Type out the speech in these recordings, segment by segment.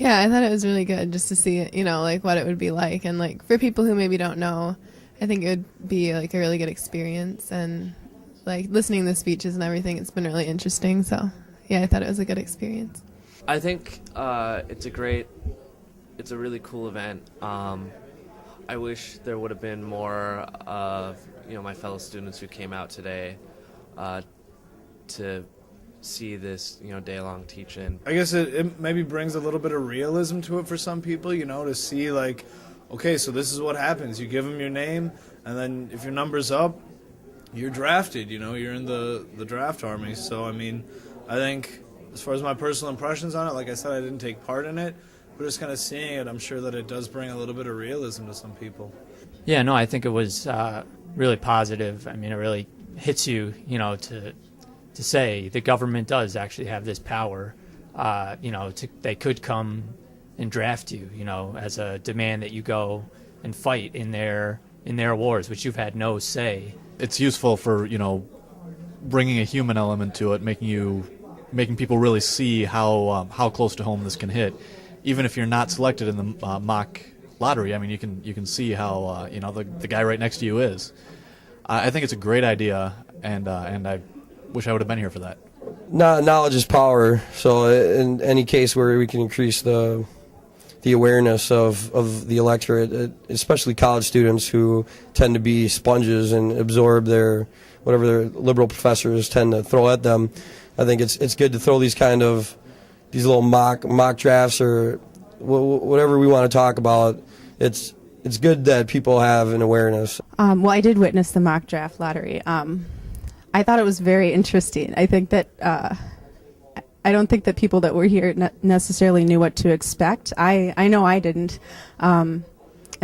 Yeah, I thought it was really good just to see, like what it would be like. And like for people who maybe don't know, I think it would be like a really good experience. And like listening to the speeches and everything, it's been really interesting. So yeah, I thought it was a good experience. I think it's a really cool event. I wish there would have been more of my fellow students who came out today to see this day-long teach-in. I guess it maybe brings a little bit of realism to it for some people, to see like, okay, so this is what happens. You give them your name, and then if your number's up, you're drafted. You're in the draft army. So I mean, I think as far as my personal impressions on it, like I said, I didn't take part in it. But just kind of seeing it, I'm sure that it does bring a little bit of realism to some people. Yeah, no, I think it was really positive. I mean, it really hits you, to say the government does actually have this power. They could come and draft you, as a demand that you go and fight in their wars, which you've had no say. It's useful for bringing a human element to it, making people really see how close to home this can hit. Even if you're not selected in the mock lottery, I mean, you can see how the guy right next to you is. I think it's a great idea, and I wish I would have been here for that. Knowledge is power. So in any case where we can increase the awareness of the electorate, especially college students who tend to be sponges and absorb whatever their liberal professors tend to throw at them, I think it's good to throw these little mock drafts or whatever we want to talk about. It's good that people have an awareness. Well, I did witness the mock draft lottery. I thought it was very interesting. I think that I don't think that people that were here necessarily knew what to expect. I know I didn't, and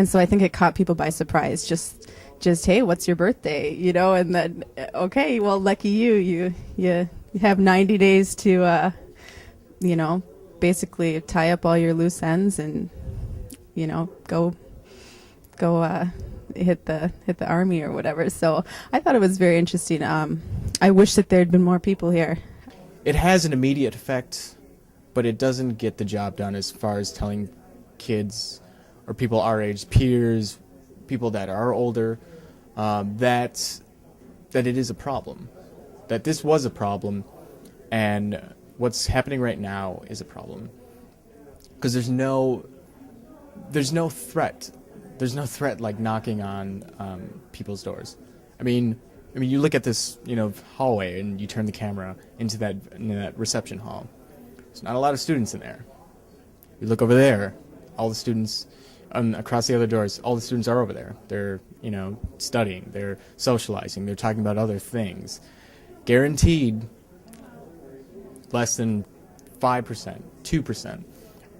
so I think it caught people by surprise. Just hey, what's your birthday? And then okay, well, lucky you have 90 days to basically tie up all your loose ends and go hit the army or whatever. So I thought it was very interesting. I wish that there had been more people here. It has an immediate effect, but it doesn't get the job done as far as telling kids or people our age, peers, people that are older, that it is a problem, that this was a problem, and what's happening right now is a problem. Because there's no threat. There's no threat like knocking on people's doors. I mean, you look at this, hallway, and you turn the camera into that reception hall. There's not a lot of students in there. You look over there, all the students, across the other doors, all the students are over there. They're, studying, they're socializing, they're talking about other things. Guaranteed, less than 5%, 2%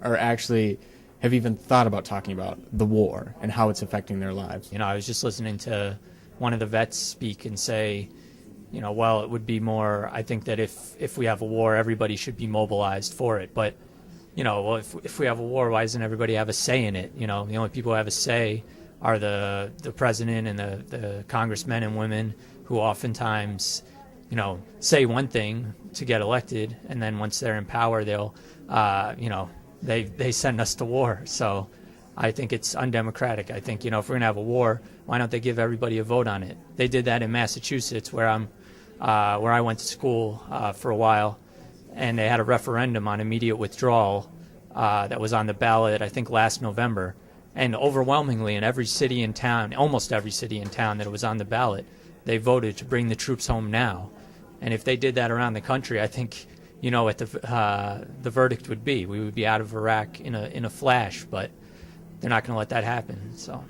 are actually have even thought about talking about the war and how it's affecting their lives. I was just listening to one of the vets speak and say, well, it would be more, I think that if we have a war, everybody should be mobilized for it. But, well, if we have a war, why doesn't everybody have a say in it? The only people who have a say are the president and the congressmen and women who oftentimes, say one thing to get elected, and then once they're in power, they'll, they send us to war. So I think it's undemocratic. I think, if we're going to have a war, why don't they give everybody a vote on it? They did that in Massachusetts, where I went to school for a while, and they had a referendum on immediate withdrawal that was on the ballot, I think, last November. And overwhelmingly in every city in town, almost every city in town that it was on the ballot, they voted to bring the troops home now. And if they did that around the country, I think, what the verdict would be. We would be out of Iraq in a flash, but they're not going to let that happen. So.